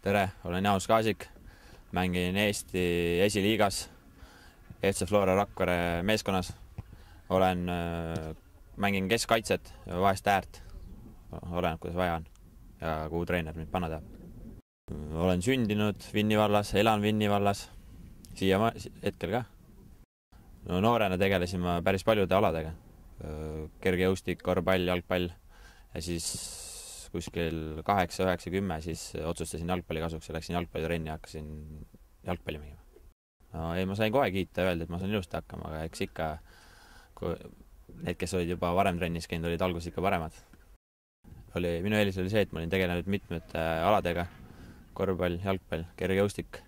Tere, olen Jaanus Kaasik, mängin Eesti esiliigas FC Flora Rakvere meeskonnas. Mängin keskkaitset ja vahest äärt, oleneb kuidas vaja on ja kuhu treener mind panna tahab. Olen sündinud Vinni vallas, elan Vinni vallas, siia hetkel ka. Noorena tegelesin ma päris paljude aladega, kergejõustik, korvpall, jalgpall ja siis kuskil 8, 9, 10 siis otsustasin jalgpalli kasuks ja läksin jalgpallitrenni ja hakkasin jalgpalli mängima. Ma sain kohe kiita ja öelda, et ma saan ilusti hakkama, aga eks ikka need, kes olid juba varem trennis käinud, olid alguses ikka paremad. Minu eelis oli see, et ma olin tegelenud mitmete aladega, korvpall, jalgpall, kergejõustik.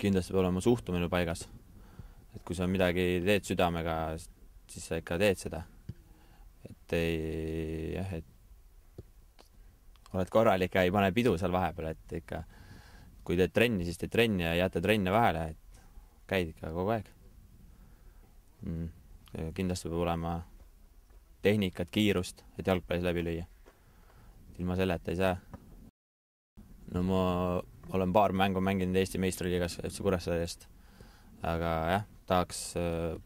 Kindlasti peab olema suhtumine paigas. Et kui sa midagi teed südamega, siis sa ikka teed seda. Et oled korralik ja ei pane pidu seal vahepeal, et ikka kui teed trenni, siis teed trenni ja jätta trenne vahele, et käid ikka kogu aeg. Kindlasti peab olema tehnikat, kiirust, et jalgpallis läbi lüüa. Ilma selleta ei saa. No ma olen paar mängu mänginud Eesti meistriliigas FC Kuressaarest, aga jah, tahaks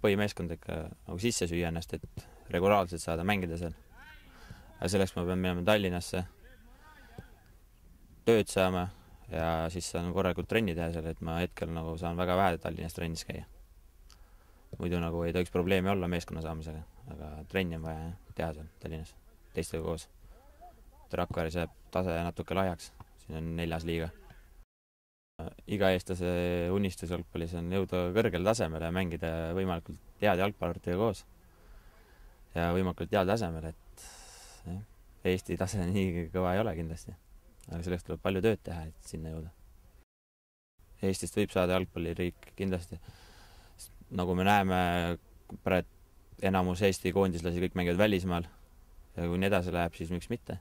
põhimeeskond ikka nagu sisse süüa ennast, et regulaarselt saada mängida seal. Aga selleks ma pean minema Tallinnasse, tööd saama ja siis saan korralikult trenni teha seal, et ma hetkel nagu saan väga vähe Tallinnas trennis käia. Muidu nagu ei tohiks probleemi olla meeskonna saamisega, aga trenni on vaja teha seal Tallinnas, teistega koos. Rakveres jääb tase natuke lahjaks, siin on 4. liiga. Iga eestlase unistus jalgpallis on jõuda kõrgele tasemele ja mängida võimalikult head jalgpalluritega koos. Ja võimalikult head tasemel, et Eesti tase nii kõva ei ole kindlasti. Aga selleks tuleb palju tööd teha, et sinna jõuda. Eestist võib saada jalgpalliriik kindlasti. Nagu me näeme, enamus Eesti koondislasi kõik mängivad välismaal ja kui nii edasi läheb, siis miks mitte.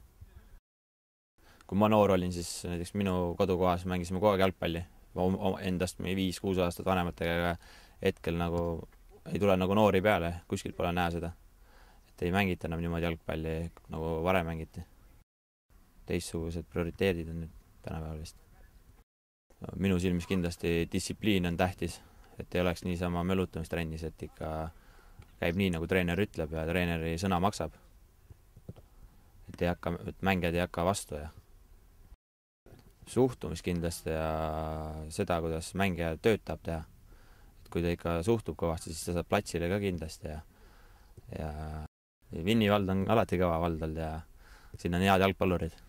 Kui ma noor olin, siis näiteks minu kodukohas mängisime kogu aeg jalgpalli. Endast 5-6 aastat vanematega hetkel nagu ei tule nagu noori peale, kuskil pole näha seda. Et ei mängita enam niimoodi jalgpalli, nagu varem mängiti. Teistsugused prioriteedid on nüüd tänapäeval vist. Minu silmis kindlasti distsipliin on tähtis, et ei oleks niisama mölutamistrennis, et ikka käib nii, nagu treener ütleb ja treeneri sõna maksab. Et mängijad ei hakka vastu ja suhtumist kindlasti ja seda, kuidas mängija töötab teha. Et kui ta ikka suhtub kõvasti, siis ta saab platsile ka kindlasti ja Vinni vald on alati kõva vald olnud ja siin on head jalgpallurid.